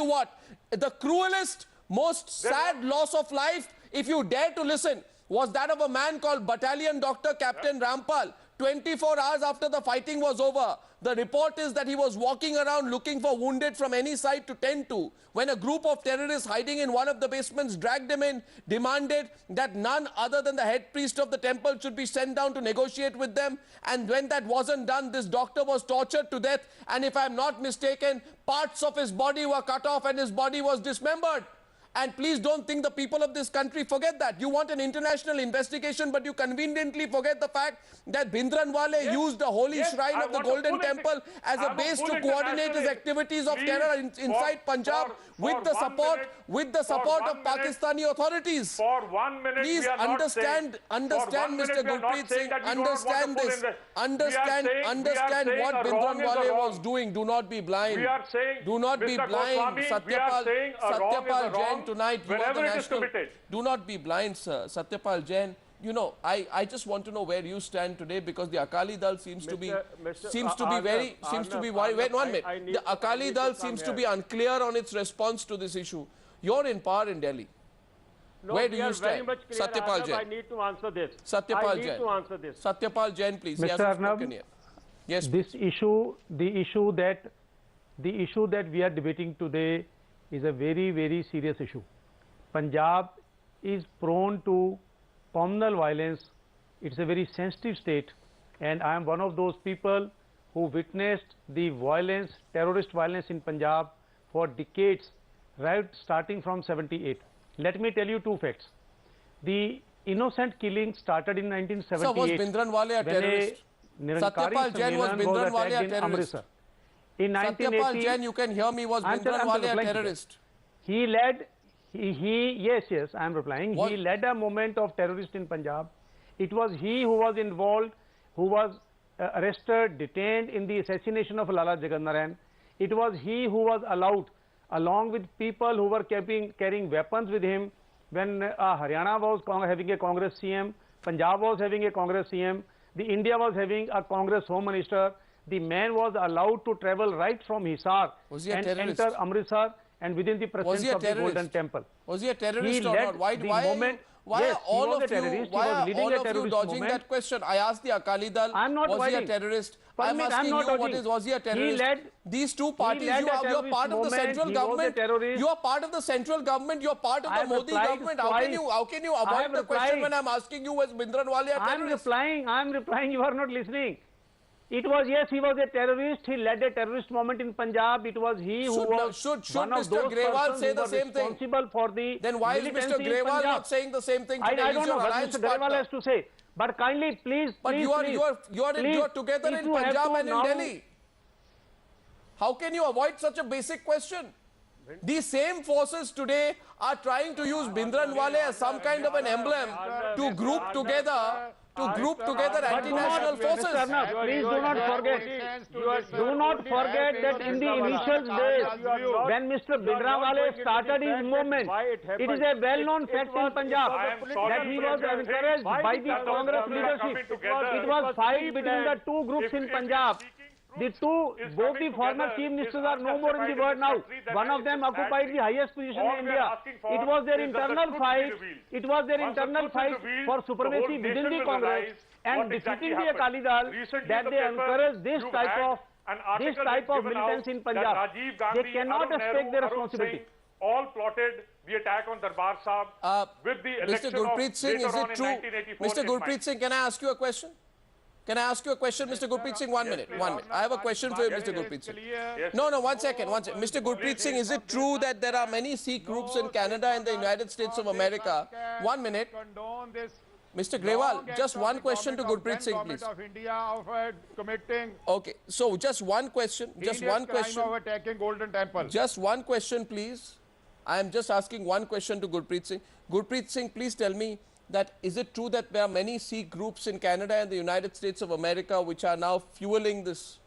to what? The cruelest, most sad loss of life, if you dare to listen, was that of a man called Battalion Dr. Captain Rampal. 24 hours after the fighting was over, the report is that he was walking around looking for wounded from any side to tend to, when a group of terrorists hiding in one of the basements dragged him in, demanded that none other than the head priest of the temple should be sent down to negotiate with them. And when that wasn't done, this doctor was tortured to death, and if I'm not mistaken, parts of his body were cut off and his body was dismembered. And please don't think the people of this country forget that. You want an international investigation, but you conveniently forget the fact that Bhindranwale used the holy shrine of the Golden Temple as a base to coordinate his activities of terror inside Punjab with the support of Pakistani authorities. For 1 minute, please understand, Mr. Gurpreet Singh, understand this. Understand what Bhindranwale was doing. Do not be blind. We are saying, do not be blind. Satyapal Jain, tonight, you are the national. Do not be blind, sir. Satyapal Jain, you know, I just want to know where you stand today, because the Akali Dal seems to be wait 1 minute. The Akali Dal seems to be unclear on its response to this issue. You're in power in Delhi. No, where do you stand? Satyapal Jain. I need to answer this. Satyapal Jain. Satyapal Jain, please. Mr. Arnab, yes, this issue, the issue that we are debating today is a very, very serious issue. Punjab is prone to communal violence. It's a very sensitive state, and I am one of those people who witnessed the violence, terrorist violence in Punjab for decades, right starting from 78. Let me tell you two facts. The innocent killing started in 1978. So was Bhindranwale a terrorist? Satyapal Jain, was Bhindranwale a terrorist? In 1980, Satyapal Jain, you can hear me, was Bhindranwale a terrorist? He led, yes, I am replying. What? He led a movement of terrorists in Punjab. It was he who was involved, who was arrested, detained in the assassination of Lala Jagannathan. It was he who was allowed, along with people who were carrying weapons with him, when Haryana was having a Congress CM, Punjab was having a Congress CM, the India was having a Congress Home Minister. The man was allowed to travel right from Hisar and enter Amritsar and within the presence of the Golden Temple. Was he a terrorist or not? Why are all of you dodging that question? I asked the Akali Dal, was he a terrorist? I'm asking you, was he a terrorist? These two parties, you are part of the central government. You are part of the central government. You are part of the Modi government. How can you avoid the question when I'm asking you, was Bhindranwale a terrorist? I'm replying. You are not listening. It was, yes, he was a terrorist. He led a terrorist movement in Punjab. It was he who was should Mr. Grewal say the same thing? For the then why is Mr. Grewal not saying the same thing today? I don't know what Mr. Grewal has to say. But kindly, please, but you are together in Punjab and in Delhi. How can you avoid such a basic question? These same forces today are trying to use Bhindranwale as some kind of an emblem to group together anti-national forces. Please do not forget. Do not forget that in the initial days, when Mr. Bhindranwale started his movement, it is a well-known fact in Punjab that he was encouraged by the Congress leadership. It was fight between the two groups in Punjab. Both the former chief ministers are no more in the world now. One of them occupied the highest position in India. It was their internal fight. It was their internal fight for supremacy within the Congress and defeating the Akali Dal that they encourage this type of militants in Punjab. They cannot escape their responsibility. All plotted the attack on Darbar Sahib with the election Mr. Gurpreet Singh, is it true? Mr. Gurpreet Singh, can I ask you a question? Can I ask you a question, Mr. Gurpreet Singh? 1 minute. I have a question for you, Mr. Gurpreet Singh. No, one second. Mr. Gurpreet Singh, is it true that there are many Sikh groups in Canada and the United States of America? 1 minute. Mr. Grewal, just one question to Gurpreet Singh, please. Okay, so just one question. Just one question. Just one question, please. I am just asking one question to Gurpreet Singh. Gurpreet Singh, please tell me, that is it true that there are many Sikh groups in Canada and the United States of America which are now fueling this,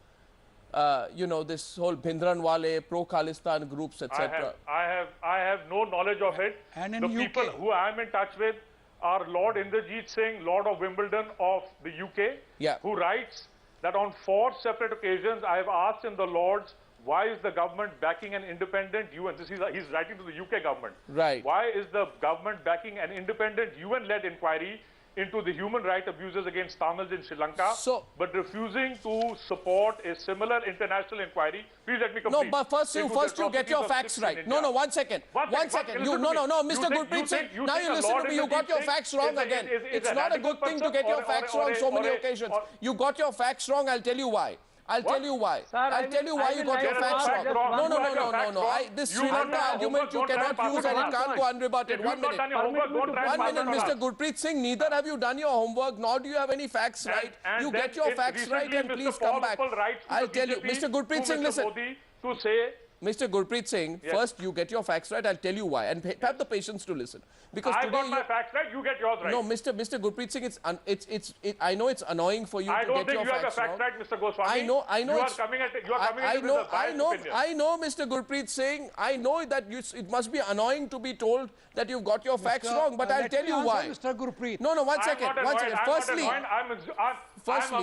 this whole Bhindranwale, pro-Khalistan groups, etc.? I have no knowledge of it. And the people who I am in touch with are Lord Inderjeet Singh, Lord of Wimbledon of the UK, who writes that on 4 separate occasions I have asked in the Lords why is the government backing an independent UN? He's writing to the UK government. Right. Why is the government backing an independent UN-led inquiry into the human rights abuses against Tamils in Sri Lanka, but refusing to support a similar international inquiry? Please let me complete. No, but first you get your facts right. No, one second. One second. Mr. Gurpreet Singh, now you listen to me. You got your facts wrong again. It's not a good thing to get your facts wrong so many occasions. You got your facts wrong. I'll tell you why. I'll tell you why. I'll tell you why you got your facts wrong. No. This Sri Lanka argument you cannot use and it can't go unrebutted. 1 minute. 1 minute, Mr. Gurpreet Singh. Neither have you done your homework, nor do you have any facts right. You get your facts right and please come back. I'll tell you, Mr. Gurpreet Singh, listen. Mr. Gurpreet Singh, first you get your facts right. I'll tell you why, and have the patience to listen. Because I got my facts right. You get yours right. No, Mr. Gurpreet Singh, I know it's annoying for you to get your facts wrong. I don't think you have the facts right, Mr. Goswami. I know. You are coming at it with a biased opinion. I know, Mr. Gurpreet Singh. I know that it must be annoying to be told that you've got your facts wrong, but I'll tell you why. Mr. Gurpreet. No, 1 second. 1 second. Firstly, I'm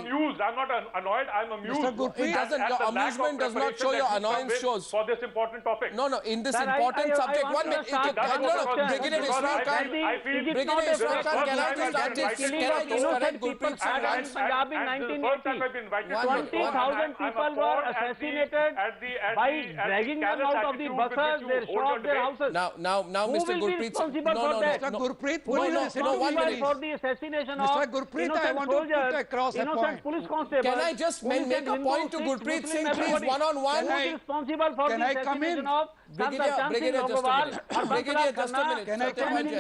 amused. I'm not annoyed. I'm amused. Mr. Gurpreet, your amusement does not show your annoyance shows. For this important topic. No, in this important subject. 1 minute. Brigadier Israr Khan. Brigadier Israr Khan, can I just correct Gurpreet Singh? Punjab in 1980. 20,000 people were assassinated by dragging them out of the buses. They shot their houses. Now, Mr. Gurpreet Singh. Mr. Gurpreet, for the assassination of Mr. Gurpreet, I want to put across a point. Police constables. Can I just make a point to Gurpreet Singh, please, one-on-one? Who is responsible for the assassination of Brigadier, just a minute. Can I come in?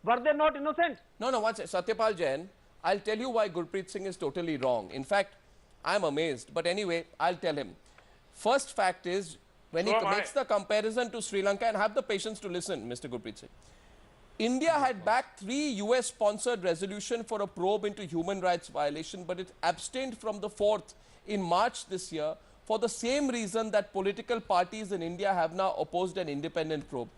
Were they not innocent? No, one second. Satyapal Jain, I'll tell you why Gurpreet Singh is totally wrong. In fact, I'm amazed. But anyway, I'll tell him. First fact is, when he makes the comparison to Sri Lanka, and have the patience to listen, Mr. Gurpreet Singh. India had backed 3 US-sponsored resolutions for a probe into human rights violation, but it abstained from the 4th in March this year for the same reason that political parties in India have now opposed an independent probe.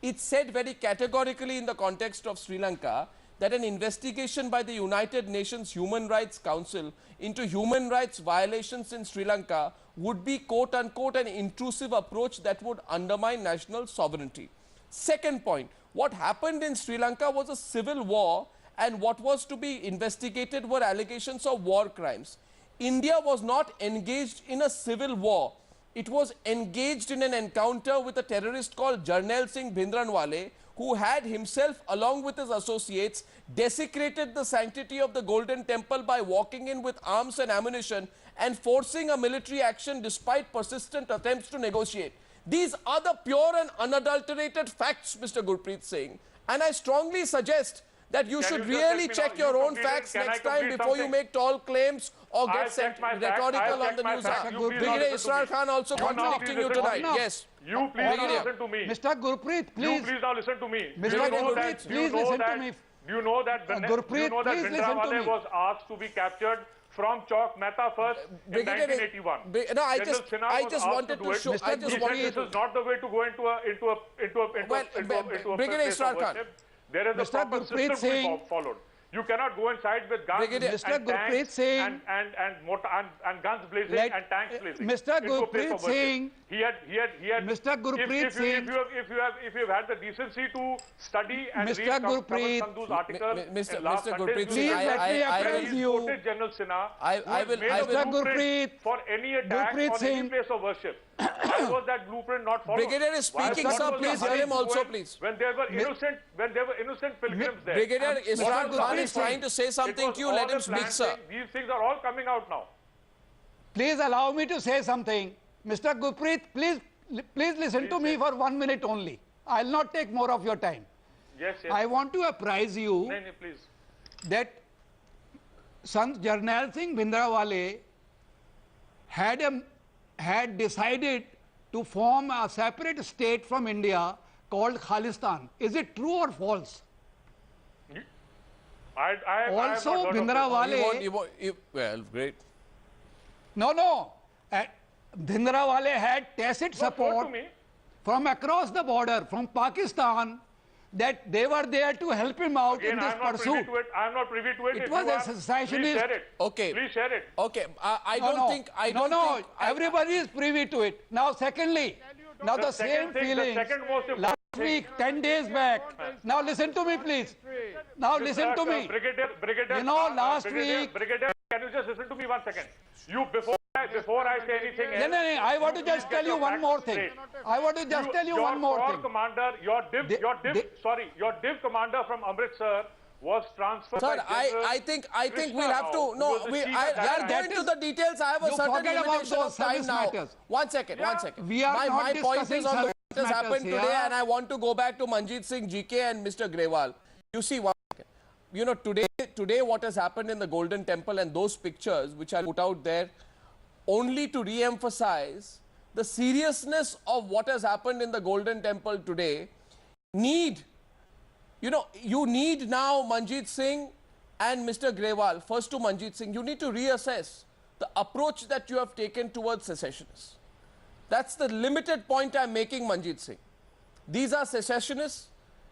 It said very categorically in the context of Sri Lanka that an investigation by the United Nations Human Rights Council into human rights violations in Sri Lanka would be quote-unquote an intrusive approach that would undermine national sovereignty. Second point, what happened in Sri Lanka was a civil war, and what was to be investigated were allegations of war crimes. India was not engaged in a civil war. It was engaged in an encounter with a terrorist called Jarnail Singh Bhindranwale, who had himself, along with his associates, desecrated the sanctity of the Golden Temple by walking in with arms and ammunition and forcing a military action despite persistent attempts to negotiate. These are the pure and unadulterated facts, Mr. Gurpreet Singh. And I strongly suggest that you should really check your own facts next time before you make tall claims or get rhetorical on the news. Brigadier Israr Khan also contradicting you tonight. Yes. You please now listen to me. Mr. Gurpreet, please. You please now listen to me. Mr. Gurpreet, please listen to me. Do you know that Bhindranwale was asked to be captured from Chowk Mehta first in 1981? No, I just wanted to show. This is not the way to go into a Brigadier Israr Khan. There is a proper system to be followed. You cannot go inside with guns and guns blazing and tanks blazing. Mr. Gurpreet Singh, he had. Mr. Gurpreet Singh, if you have had the decency to study and read Sandhu's article, Mr. Gurpreet Singh, I will you. General Sinha, I will. Mr. Gurpreet, for any attack on any place of worship. Why was that blueprint not followed? Brigadier is speaking, sir. Please hear him also, please. When there were innocent pilgrims there. Brigadier Israr Khan is trying to say something to you. Let him speak, sir. These things are all coming out now. Please allow me to say something. Mr. Gurpreet, please listen to me for 1 minute only. I'll not take more of your time. Yes. I want to apprise you please. that Sant Jarnail Singh Bhindranwale had decided to form a separate state from India called Khalistan. Is it true or false? Also, Bhindranwale... Well, great. No. Bhindranwale had tacit support from across the border, from Pakistan, that they were there to help him out in this pursuit. I'm not privy to it. It was a secessionist. Please share it. Okay. Please share it. Okay. I don't think. Everybody is privy to it. Now, secondly, now the same feelings last week, 10 days back. Now, listen to me, please. Now, listen to me. Brigadier, you know, last week. Brigadier, can you just listen to me 1 second? You before I say anything else. No, I want to just tell you one more thing. I want to just tell you one more thing. Commander, your div commander from Amritsar was transferred. Sir, I think we'll have to. No, we are going to the details. I have a certain limitation of time now. Matters. 1 second, 1 second. We are my not point is on discussing what has happened matters, today, and I want to go back to Manjeet Singh, GK, and Mr. Grewal. You see, 1 second. You know, today what has happened in the Golden Temple and those pictures which I put out there, only to re-emphasize the seriousness of what has happened in the Golden Temple today, you need now Manjeet Singh and Mr. Grewal. First to Manjeet Singh, you need to reassess the approach that you have taken towards secessionists. That's the limited point I'm making, Manjeet Singh. These are secessionists.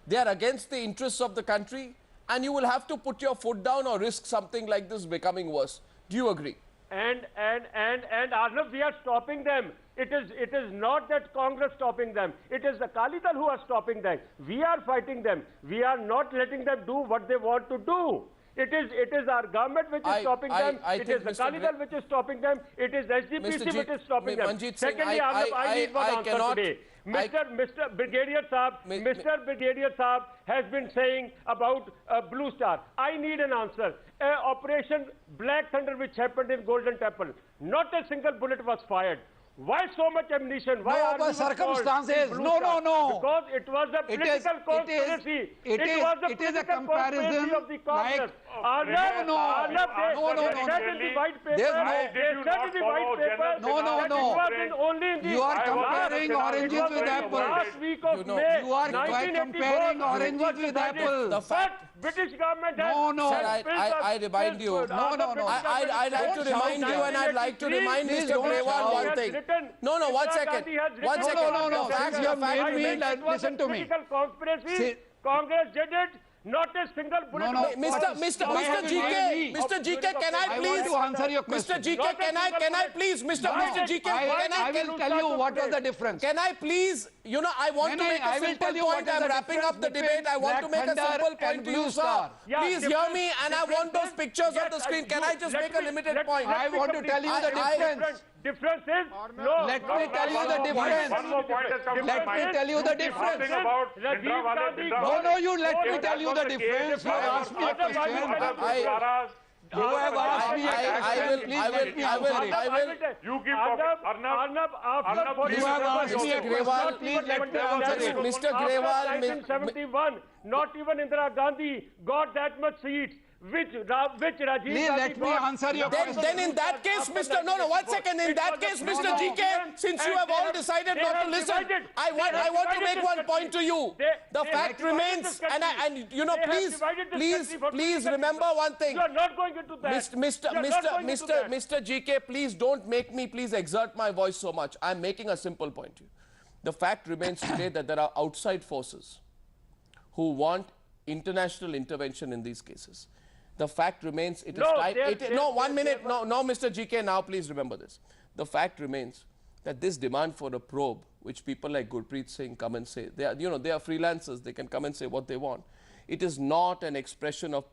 They are against the interests of the country, and you will have to put your foot down or risk something like this becoming worse. Do you agree? And Arnav, we are stopping them. It is not that Congress stopping them. It is the Akali Dal who are stopping them. We are fighting them. We are not letting them do what they want to do. It is our government which is stopping them. It is the Akali Dal which is stopping them. It is SGPC which is stopping them. Secondly, Arnav, I need one answer today. Mr. Brigadier Saab has been saying about Blue Star. I need an answer. Operation Black Thunder which happened in Golden Temple, not a single bullet was fired. Why so much ammunition? Why are the circumstances? No. Because it was a political conspiracy. It is a comparison of the Congress. No. You are comparing oranges with apples. Last week of May, you are comparing oranges with apples. The fact British government has... I remind you. I'd like to remind you, and I'd like to remind Mr. Grewal one thing. No, 1 second. 1 second. No. Listen to me. Congress did it. Not a single bullet. Mr. GK, can I please? I want to answer your question. Mr. GK, can I please? Mr. GK, I will tell you what was the difference. Can I please? You know, I want to make a simple point. I'm wrapping up the debate. I want to make a simple point to you, sir. Please hear me, and I want those pictures on the screen. Can I just make a limited point? I want to tell you the difference. Difference is no. Let me tell you the difference. One more point has come to Let me tell you the difference. No, you let me tell you the difference. You asked me a question. You have asked me a question. I will. You give Arnav. You have asked me a question. Please let me answer it. Mr. Grewal, 1971, not even Indira Gandhi got that much seats. Which Rajiv Gandhi let me answer your question. Then in that case, Mr. No, 1 second. In that case, Mr. GK, since you have all decided not to listen, I want to make one point to you. The fact remains, and you know, please remember one thing. You are not going into that. Mr. GK, please don't make me exert my voice so much. I'm making a simple point to you. The fact remains today that there are outside forces who want international intervention in these cases. The fact remains, it is tied. No, 1 minute. No, Mr. GK, now please remember this. The fact remains that this demand for a probe, which people like Gurpreet Singh come and say, they are freelancers, they can come and say what they want. It is not an expression of